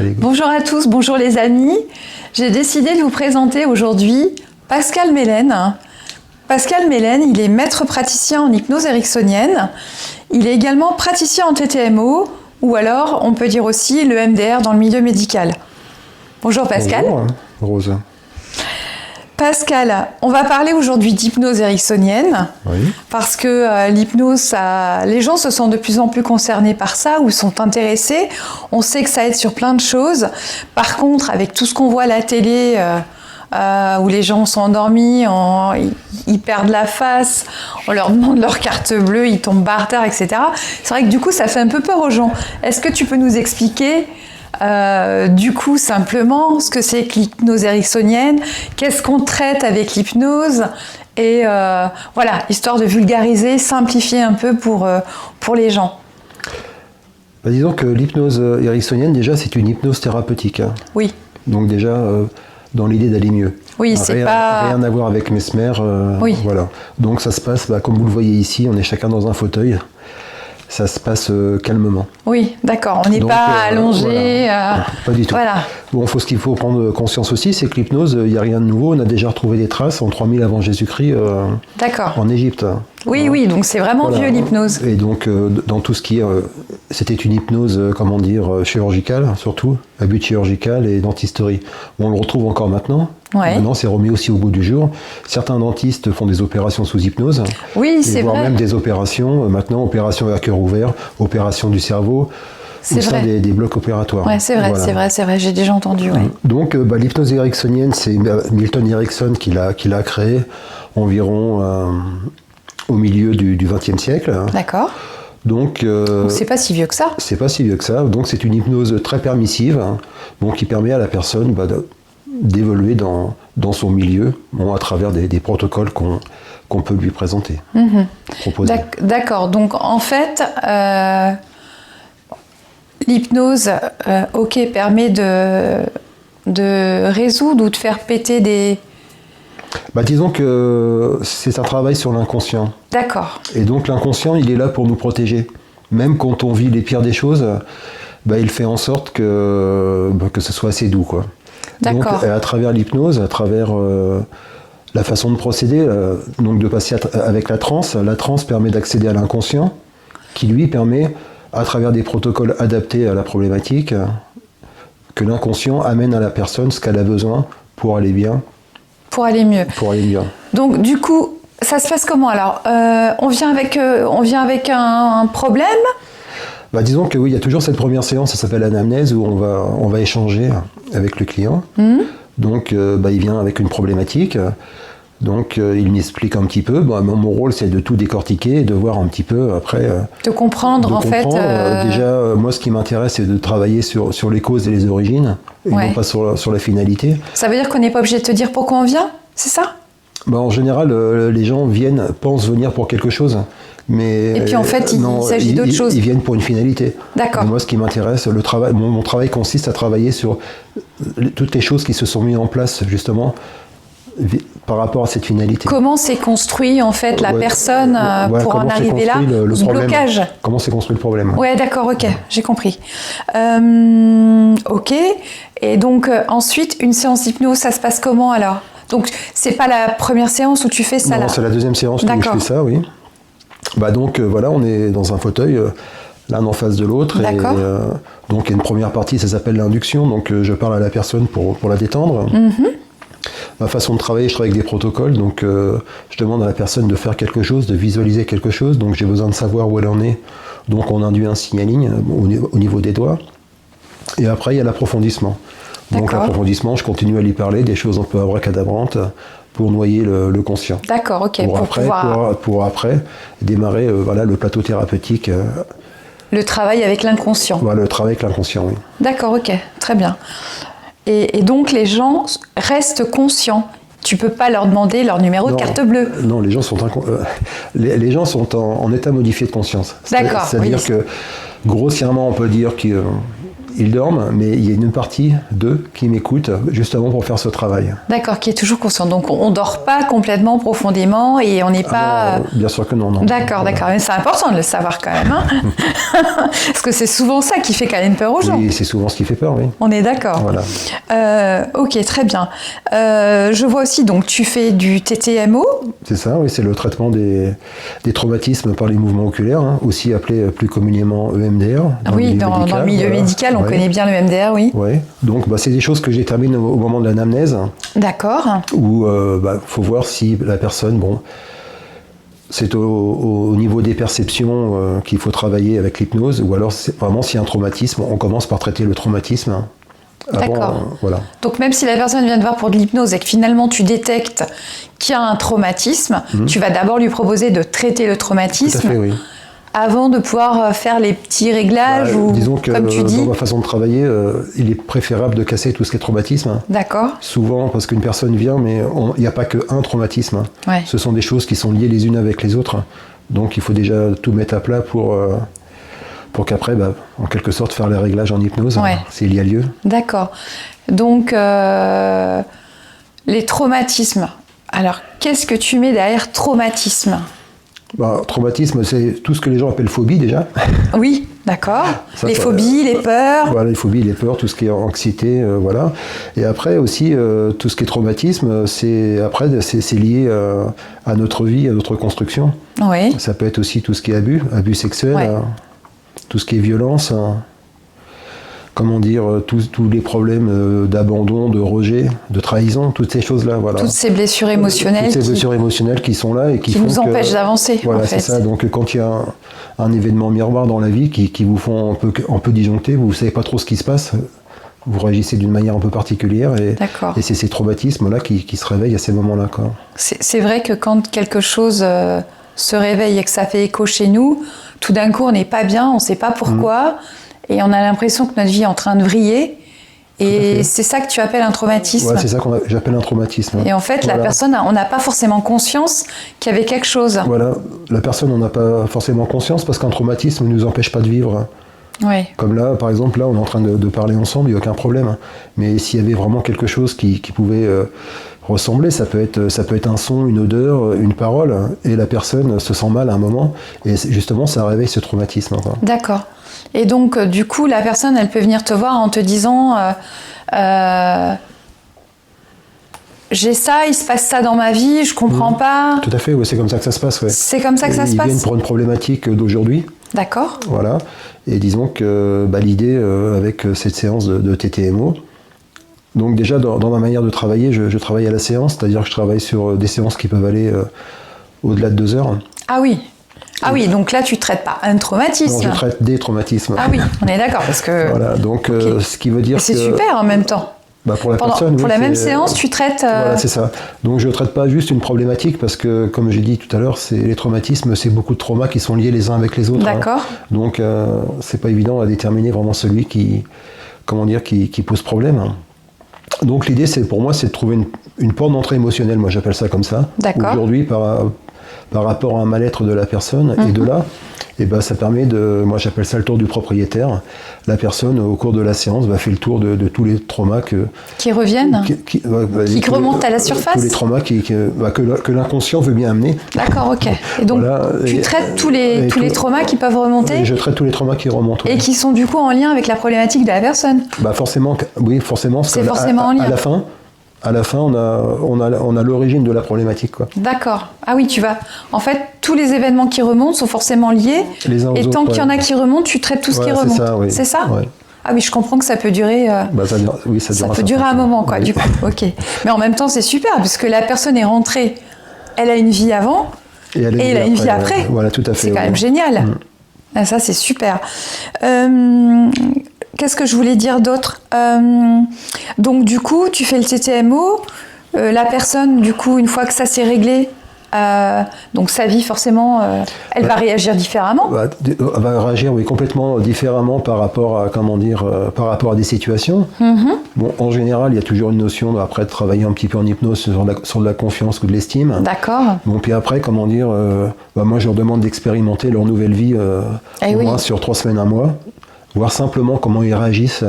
Allez, Bonjour à tous, bonjour les amis. J'ai décidé de vous présenter aujourd'hui Pascal Mélène. Pascal Mélène, il est maître praticien en hypnose ericksonienne. Il est également praticien en TTMO, ou alors on peut dire aussi le MDR dans le milieu médical. Bonjour Pascal. Bonjour Rose. Pascal, on va parler aujourd'hui d'hypnose ericksonienne, Oui. parce que l'hypnose, les gens se sentent de plus en plus concernés par ça ou sont intéressés. On sait que ça aide sur plein de choses. Par contre, avec tout ce qu'on voit à la télé, où les gens sont endormis, ils perdent la face, on leur demande leur carte bleue, ils tombent par terre, etc. C'est vrai que du coup, ça fait un peu peur aux gens. Est-ce que tu peux nous expliquer du coup, simplement, ce que c'est que l'hypnose ericksonienne, qu'est-ce qu'on traite avec l'hypnose, et voilà, histoire de vulgariser, simplifier un peu pour les gens. Disons que l'hypnose ericksonienne, déjà, c'est une hypnose thérapeutique. Oui. Donc déjà, dans l'idée d'aller mieux. Oui, c'est pas... Rien à voir avec Mesmer. Oui. Voilà. Donc ça se passe, comme vous le voyez ici, on est chacun dans un fauteuil. Ça se passe calmement. Oui, d'accord. On n'est pas allongé. Voilà. Pas du tout. Voilà. Bon, ce qu'il faut prendre conscience aussi, c'est que l'hypnose, il n'y a rien de nouveau. On a déjà retrouvé des traces en 3000 avant Jésus-Christ en Égypte. Oui, oui, donc c'est vraiment vieux l'hypnose. Et donc, dans tout ce qui est... c'était une hypnose, chirurgicale, surtout, à but chirurgical et dentisterie. On le retrouve encore maintenant. Ouais. Maintenant, c'est remis aussi au goût du jour. Certains dentistes font des opérations sous hypnose. Oui, c'est vrai. Voire même des opérations, maintenant, opérations à cœur ouvert, opération du cerveau, c'est vrai. Des blocs opératoires. Ouais, c'est vrai, voilà. c'est vrai, j'ai déjà entendu. Ouais. Donc, l'hypnose ericksonienne, c'est Milton Erickson qui l'a créée environ au milieu du XXe siècle. D'accord. Donc, c'est pas si vieux que ça. C'est pas si vieux que ça. Donc, c'est une hypnose très permissive, donc qui permet à la personne d'évoluer dans son milieu, à travers des protocoles qu'on peut lui présenter, proposer. D'accord. Donc, en fait, l'hypnose, permet de résoudre ou de faire péter des... Disons que c'est un travail sur l'inconscient. D'accord. Et donc, l'inconscient, il est là pour nous protéger. Même quand on vit les pires des choses, il fait en sorte que ce soit assez doux, quoi. D'accord. Donc, à travers l'hypnose, à travers la façon de procéder, donc de passer avec la transe permet d'accéder à l'inconscient, qui lui permet, à travers des protocoles adaptés à la problématique, que l'inconscient amène à la personne ce qu'elle a besoin pour aller bien. Pour aller mieux. Pour aller bien. Donc, du coup, ça se passe comment alors on vient avec un problème. Disons que oui, il y a toujours cette première séance, ça s'appelle l'anamnèse, où on va échanger avec le client. Donc, il vient avec une problématique. Donc, il m'explique un petit peu. Mon rôle, c'est de tout décortiquer et de voir un petit peu après... de comprendre, fait... Déjà, moi, ce qui m'intéresse, c'est de travailler sur les causes et les origines, et non pas sur la finalité. Ça veut dire qu'on n'est pas obligé de te dire pourquoi on vient, c'est ça ? En général, les gens pensent venir pour quelque chose. Mais et puis en fait, il s'agit d'autre chose. Ils viennent pour une finalité. D'accord. Moi, ce qui m'intéresse, mon travail consiste à travailler sur toutes les choses qui se sont mises en place, justement, par rapport à cette finalité. Comment s'est construit, en fait, la personne pour en arriver là, ce blocage. Comment s'est construit le problème. Ouais, d'accord, ok, j'ai compris. Ok, et donc ensuite, une séance d'hypnose, ça se passe comment alors ? Donc, c'est pas la première séance où tu fais ça là ? Non, c'est la deuxième séance où je fais ça, oui. On est dans un fauteuil, l'un en face de l'autre. D'accord. Et donc, il y a une première partie, ça s'appelle l'induction. Donc, je parle à la personne pour la détendre. Ma façon de travailler, je travaille avec des protocoles. Donc, je demande à la personne de faire quelque chose, de visualiser quelque chose. Donc, j'ai besoin de savoir où elle en est. Donc, on induit un signaling au niveau des doigts. Et après, il y a l'approfondissement. Donc, l'approfondissement, je continue à lui parler des choses un peu abracadabrantes pour noyer le conscient. D'accord, ok. Pour après démarrer le plateau thérapeutique. Le travail avec l'inconscient. Voilà, le travail avec l'inconscient, oui. D'accord, ok, très bien. Et donc les gens restent conscients. Tu peux pas leur demander leur numéro de carte bleue. Non, les gens sont les gens sont en état modifié de conscience. D'accord. C'est-à-dire que grossièrement, on peut dire qu'ils ils dorment, mais il y a une partie d'eux qui m'écoute justement pour faire ce travail. D'accord, qui est toujours conscient. Donc on ne dort pas complètement profondément et on n'est pas... non, bien sûr que non. D'accord, d'accord. Mais c'est important de le savoir quand même. Hein. Parce que c'est souvent ça qui fait quand même peur aux gens. Oui, c'est souvent ce qui fait peur, oui. On est d'accord. Voilà. Ok, très bien. Je vois aussi, donc tu fais du TTMO. C'est ça, oui, c'est le traitement des traumatismes par les mouvements oculaires, hein, aussi appelé plus communément EMDR. Dans le milieu médical, on connaît bien le EMDR, oui. Oui, donc c'est des choses que je détermine au moment de l'anamnèse. D'accord. Où faut voir si la personne, c'est au niveau des perceptions qu'il faut travailler avec l'hypnose, ou alors vraiment s'il y a un traumatisme, on commence par traiter le traumatisme. D'accord. Voilà. Donc même si la personne vient te voir pour de l'hypnose et que finalement tu détectes qu'il y a un traumatisme, tu vas d'abord lui proposer de traiter le traumatisme. Tout à fait, oui. Avant de pouvoir faire les petits réglages ou, disons que comme tu dis... dans ma façon de travailler, il est préférable de casser tout ce qui est traumatisme. D'accord. Souvent, parce qu'une personne vient, mais il n'y a pas qu'un traumatisme. Ouais. Ce sont des choses qui sont liées les unes avec les autres. Donc il faut déjà tout mettre à plat pour qu'après, en quelque sorte, faire les réglages en hypnose, s'il y a lieu. D'accord. Donc, les traumatismes. Alors, qu'est-ce que tu mets derrière traumatisme ? Traumatisme, c'est tout ce que les gens appellent phobie déjà. Oui, d'accord. Les phobies, les peurs. Voilà, les phobies, les peurs, tout ce qui est anxiété, voilà. Et après aussi, tout ce qui est traumatisme, c'est lié à notre vie, à notre construction. Oui. Ça peut être aussi tout ce qui est abus sexuel, tout ce qui est violence. Comment dire, tous les problèmes d'abandon, de rejet, de trahison, toutes ces choses-là. Voilà. Toutes ces blessures émotionnelles. Toutes ces blessures émotionnelles qui sont là et qui nous empêchent d'avancer. Voilà, en fait. c'est ça. Donc quand il y a un événement miroir dans la vie qui vous font un peu disjoncter, vous ne savez pas trop ce qui se passe, vous réagissez d'une manière un peu particulière et c'est ces traumatismes-là qui se réveillent à ces moments-là. C'est vrai que quand quelque chose se réveille et que ça fait écho chez nous, tout d'un coup on n'est pas bien, on ne sait pas pourquoi. Et on a l'impression que notre vie est en train de vriller. Et c'est ça que tu appelles un traumatisme. Ouais, c'est ça que j'appelle un traumatisme. Et en fait, la personne, on n'a pas forcément conscience qu'il y avait quelque chose. Voilà, la personne, on n'a pas forcément conscience parce qu'un traumatisme ne nous empêche pas de vivre. Ouais. Comme là, par exemple, on est en train de parler ensemble, il n'y a aucun problème. Mais s'il y avait vraiment quelque chose qui pouvait ressembler, ça peut être un son, une odeur, une parole, et la personne se sent mal à un moment. Et justement, ça réveille ce traumatisme. D'accord. Et donc, du coup, la personne, elle peut venir te voir en te disant j'ai ça, il se passe ça dans ma vie, je comprends pas. Tout à fait, oui, c'est comme ça que ça se passe. Ouais. C'est comme ça que ça se passe. Ils viennent pour une problématique d'aujourd'hui. D'accord. Voilà. Et disons que l'idée avec cette séance de TTMO, donc déjà dans ma manière de travailler, je travaille à la séance, c'est-à-dire que je travaille sur des séances qui peuvent aller au-delà de 2 heures. Ah oui. Ah oui, donc là, tu ne traites pas un traumatisme. Non, je traite des traumatismes. Ah oui, on est d'accord, parce que... Voilà, donc ce qui veut dire c'est super en même temps. Pour la personne, pour la même séance, tu traites... Voilà, c'est ça. Donc je ne traite pas juste une problématique, parce que, comme j'ai dit tout à l'heure, les traumatismes, c'est beaucoup de traumas qui sont liés les uns avec les autres. D'accord. Donc c'est pas évident à déterminer vraiment celui qui pose problème. Donc l'idée, pour moi, c'est de trouver une porte d'entrée émotionnelle, moi j'appelle ça comme ça. D'accord. Aujourd'hui, par rapport à un mal-être de la personne, et de là, ça permet moi j'appelle ça le tour du propriétaire. La personne, au cours de la séance, fait le tour de tous les traumas qui reviennent, qui remontent à la surface. Tous les traumas que l'inconscient veut bien amener. D'accord, ok. Et donc tu traites tous les traumas qui peuvent remonter. Et je traite tous les traumas qui remontent. Et qui sont du coup en lien avec la problématique de la personne. Forcément, oui, forcément. C'est forcément en lien. À la fin, on a l'origine de la problématique, quoi. D'accord. Ah oui, en fait, tous les événements qui remontent sont forcément liés. Les uns aux et tant qu'il y en a qui remontent, tu traites tout ce qui remonte. C'est ça, oui. C'est ça ? Ouais. Ah oui, je comprends que ça peut durer. Ça peut durer un moment, quoi. Oui. Du coup, ok. Mais en même temps, c'est super parce que la personne est rentrée. Elle a une vie avant et elle a une vie après. Voilà, tout à fait. C'est quand même génial. Ah, ça, c'est super. Qu'est-ce que je voulais dire d'autre ? Donc, du coup, tu fais le TTMO. La personne, du coup, une fois que ça s'est réglé, donc sa vie, forcément, elle va réagir différemment. Elle va réagir, oui, complètement différemment par rapport à des situations. Bon, en général, il y a toujours une notion, après, de travailler un petit peu en hypnose sur de la confiance ou de l'estime. D'accord. Bon, puis après, moi, je leur demande d'expérimenter leur nouvelle vie, au moins sur 3 semaines, 1 mois. voir simplement comment ils réagissent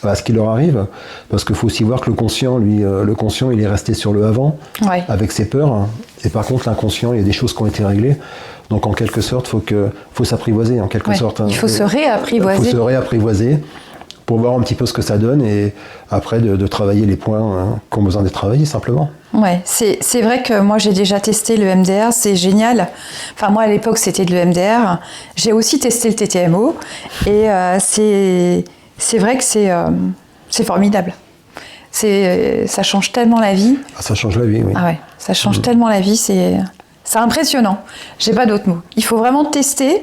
à ce qui leur arrive, parce qu'il faut aussi voir que le conscient, lui, le conscient, il est resté sur le avant, avec ses peurs, et par contre l'inconscient, il y a des choses qui ont été réglées, donc en quelque sorte, faut s'apprivoiser, en quelque sorte. Il faut se réapprivoiser. Il faut se réapprivoiser pour voir un petit peu ce que ça donne, et après de travailler les points qui ont besoin d'être travaillés, simplement. Ouais, c'est vrai que moi j'ai déjà testé le MDR, c'est génial. Enfin moi à l'époque c'était de l'EMDR, j'ai aussi testé le TTMO, et c'est vrai que c'est formidable. Ça change tellement la vie. Ah, ça change la vie, oui. Ah ouais, ça change tellement la vie, c'est impressionnant. J'ai pas d'autres mots. Il faut vraiment tester,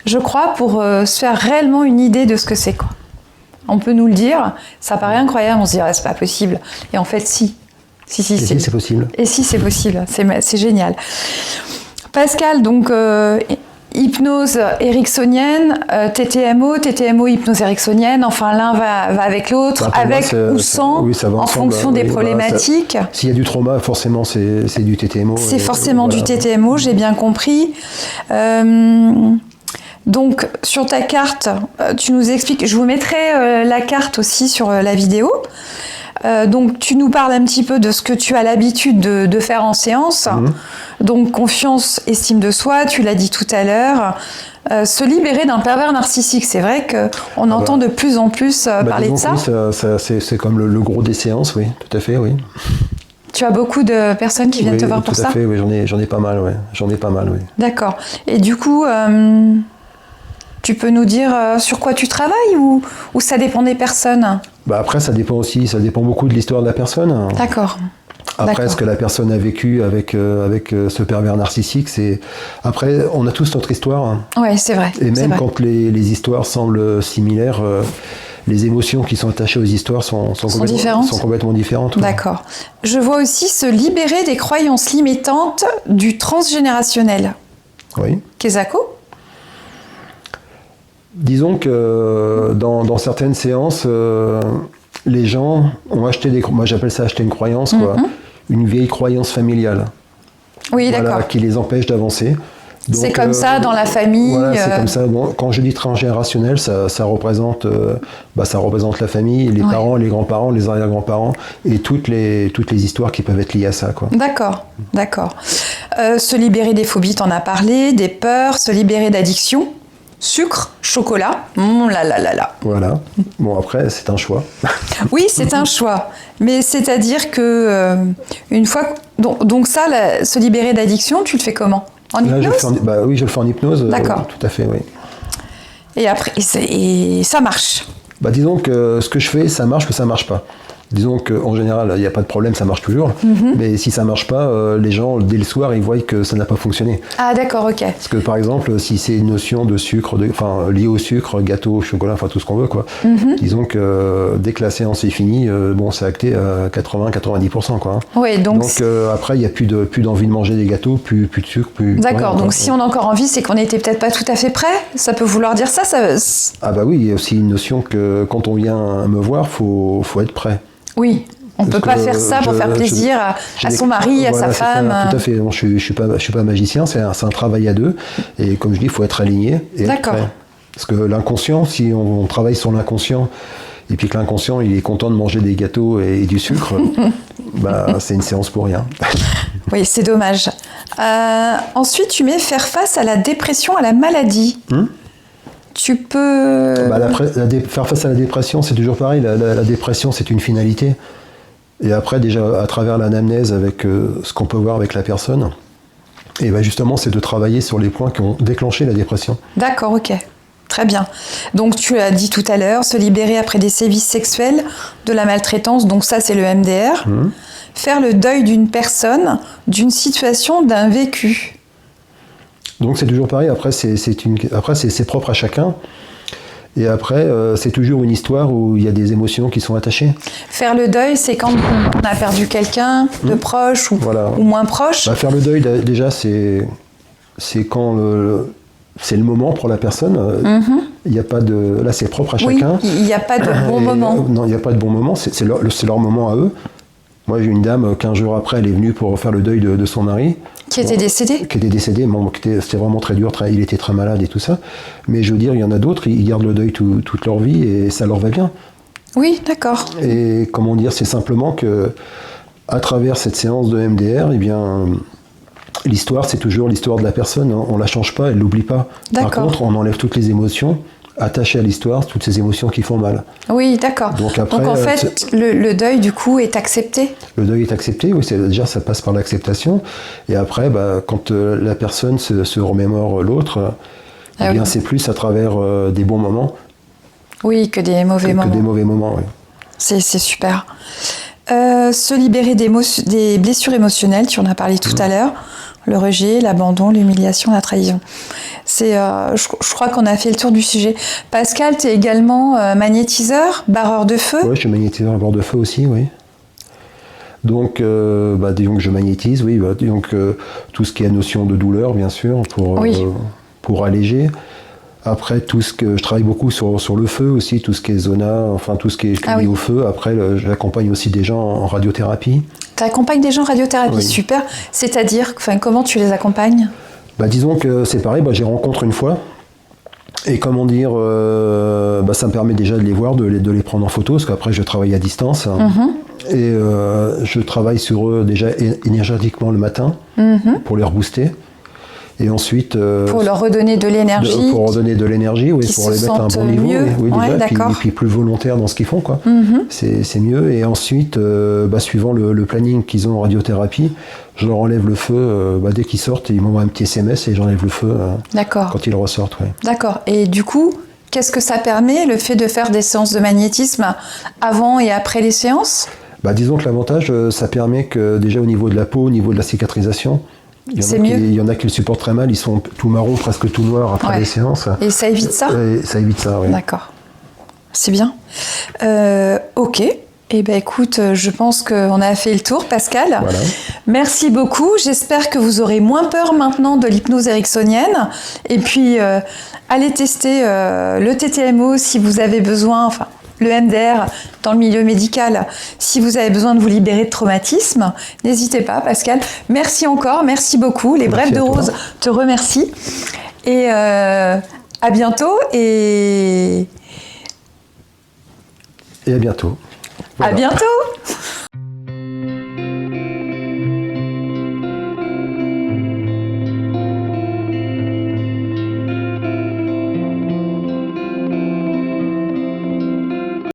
je crois, pour se faire réellement une idée de ce que c'est, quoi. On peut nous le dire, ça paraît incroyable, on se dirait c'est pas possible. Et en fait, si. Si, c'est possible. Et si, c'est possible, c'est génial. Pascal, donc hypnose ericksonienne, TTMO, hypnose ericksonienne, enfin l'un va avec l'autre, avec ou sans, en fonction des problématiques. S'il y a du trauma, forcément c'est du TTMO. C'est forcément du TTMO, j'ai bien compris. Donc sur ta carte, tu nous expliques, je vous mettrai la carte aussi sur la vidéo. Donc tu nous parles un petit peu de ce que tu as l'habitude de faire en séance. Donc confiance, estime de soi, tu l'as dit tout à l'heure. Se libérer d'un pervers narcissique, c'est vrai qu'on entend de plus en plus parler de ça. Oui, c'est comme le gros des séances, oui, tout à fait, oui. Tu as beaucoup de personnes qui viennent te voir pour ça ? Tout à fait, oui, j'en ai pas mal, oui. D'accord. Et du coup, tu peux nous dire sur quoi tu travailles ou ça dépend des personnes ? Après, ça dépend beaucoup de l'histoire de la personne. D'accord. Après, ce que la personne a vécu avec ce pervers narcissique, Après, on a tous notre histoire. Oui, c'est vrai. Et même quand les histoires semblent similaires, les émotions qui sont attachées aux histoires sont complètement différentes. Ouais. D'accord. Je vois aussi se libérer des croyances limitantes du transgénérationnel. Oui. Kezako ? Disons que dans certaines séances, les gens ont acheté moi j'appelle ça acheter une croyance, quoi. Une vieille croyance familiale. Oui, d'accord. Qui les empêche d'avancer. C'est comme ça dans la famille. Voilà, c'est comme ça. Bon, quand je dis transgénérationnel, ça représente la famille, les parents, les grands-parents, les arrière-grands-parents et toutes les histoires qui peuvent être liées à ça, quoi. D'accord. Se libérer des phobies, t'en as parlé, des peurs, se libérer d'addiction. Sucre, chocolat, là. Voilà. Bon, après, c'est un choix. Oui, c'est un choix. Mais c'est-à-dire que, une fois... Donc ça, se libérer d'addiction, tu le fais comment ? En hypnose ? Oui, je le fais en hypnose. D'accord. Tout à fait, oui. Et après, et ça marche ? Disons que ce que je fais, ça marche ou ça marche pas. Disons qu'en général, il n'y a pas de problème, ça marche toujours. Mais si ça ne marche pas, les gens, dès le soir, ils voient que ça n'a pas fonctionné. Ah d'accord, ok. Parce que par exemple, si c'est une notion de sucre, liée au sucre, gâteau, chocolat, enfin tout ce qu'on veut, quoi. Disons que dès que la séance est finie, c'est acté à 80-90%, quoi. Oui, donc après, il n'y a plus d'envie de manger des gâteaux, plus de sucre, plus... D'accord, donc si on a encore envie, c'est qu'on n'était peut-être pas tout à fait prêt. Ça peut vouloir dire ça Ah oui, il y a aussi une notion que quand on vient me voir, faut être prêt. Oui, on ne peut pas faire ça pour faire plaisir à son mari, à sa femme. Ça, tout à fait. Je ne suis pas magicien, c'est un travail à deux. Et comme je dis, il faut être aligné et être prêt. Parce que l'inconscient, si on travaille sur l'inconscient, et puis que l'inconscient, il est content de manger des gâteaux et du sucre, c'est une séance pour rien. Oui, c'est dommage. Ensuite, tu mets faire face à la dépression, à la maladie. Tu peux... faire face à la dépression, c'est toujours pareil. La dépression, c'est une finalité. Et après, déjà, à travers l'anamnèse, avec ce qu'on peut voir avec la personne, et justement, c'est de travailler sur les points qui ont déclenché la dépression. D'accord, ok. Très bien. Donc, tu as dit tout à l'heure, se libérer après des sévices sexuels, de la maltraitance, donc ça, c'est le MDR. Faire le deuil d'une personne, d'une situation, d'un vécu. Donc c'est toujours pareil, après c'est propre à chacun. Et après, c'est toujours une histoire où il y a des émotions qui sont attachées. Faire le deuil, c'est quand on a perdu quelqu'un de proche ou moins proche. Faire le deuil, déjà, c'est quand c'est le moment pour la personne. Il y a pas de... Là, c'est propre à chacun. Oui, il n'y a pas de bon moment. Non, il n'y a pas de bon moment, c'est leur moment à eux. Moi, j'ai une dame, 15 jours après, elle est venue pour faire le deuil de son mari. Qui était décédé ? Qui était décédé, c'était vraiment très dur, il était très malade et tout ça. Mais je veux dire, il y en a d'autres, ils gardent le deuil toute leur vie et ça leur va bien. Oui, d'accord. Et comment dire, c'est simplement que à travers cette séance de MDR, eh bien, l'histoire, c'est toujours l'histoire de la personne. On la change pas, elle l'oublie pas. Par contre, on enlève toutes les émotions attachées à l'histoire, toutes ces émotions qui font mal. Oui, d'accord. Donc en fait, le deuil, du coup, est accepté ? Le deuil est accepté, oui. Déjà, ça passe par l'acceptation. Et après, quand la personne se remémore l'autre, eh bien, c'est plus à travers des bons moments. Oui, que des mauvais moments. Que des mauvais moments, oui. C'est super. Se libérer des blessures émotionnelles, tu en as parlé tout à l'heure. Le rejet, l'abandon, l'humiliation, la trahison. Je crois qu'on a fait le tour du sujet. Pascal, tu es également magnétiseur, barreur de feu ? Oui, je suis magnétiseur, barreur de feu aussi, oui. Donc, disons que je magnétise, oui. Donc, tout ce qui est notion de douleur, bien sûr, pour alléger. Après, je travaille beaucoup sur le feu aussi, tout ce qui est zona, enfin tout ce qui est lié au feu. Après, j'accompagne aussi des gens en radiothérapie. Tu accompagnes des gens en radiothérapie, oui. Super. C'est-à-dire, comment tu les accompagnes ? Disons que c'est pareil, j'y rencontre une fois. Et comment dire, ça me permet déjà de les voir, de les prendre en photo, parce qu'après je travaille à distance. Et je travaille sur eux déjà énergétiquement le matin, pour les rebooster. Et ensuite... pour leur redonner de l'énergie. Pour redonner de l'énergie, oui, pour les mettre à un bon niveau. Oui, déjà, et puis plus volontaires dans ce qu'ils font, quoi. C'est mieux. Et ensuite, suivant le planning qu'ils ont en radiothérapie, je leur enlève le feu dès qu'ils sortent. Ils m'envoient un petit SMS et j'enlève le feu quand ils ressortent. Ouais. D'accord. Et du coup, qu'est-ce que ça permet, le fait de faire des séances de magnétisme avant et après les séances ? Disons que l'avantage, ça permet que déjà au niveau de la peau, au niveau de la cicatrisation, il y en a qui le supportent très mal, ils sont tout marrons, presque tout noirs après les séances. Et ça évite ça ? Ça évite ça, oui. D'accord. C'est bien. Ok. Eh bien, écoute, je pense qu'on a fait le tour, Pascal. Voilà. Merci beaucoup. J'espère que vous aurez moins peur maintenant de l'hypnose ericksonienne. Et puis, allez tester le TTMO si vous avez besoin, le MDR dans le milieu médical, si vous avez besoin de vous libérer de traumatisme, n'hésitez pas, Pascal. Merci encore, merci beaucoup. Les Brèves de Rose te remercient. Et à bientôt. Et à bientôt. Voilà. À bientôt.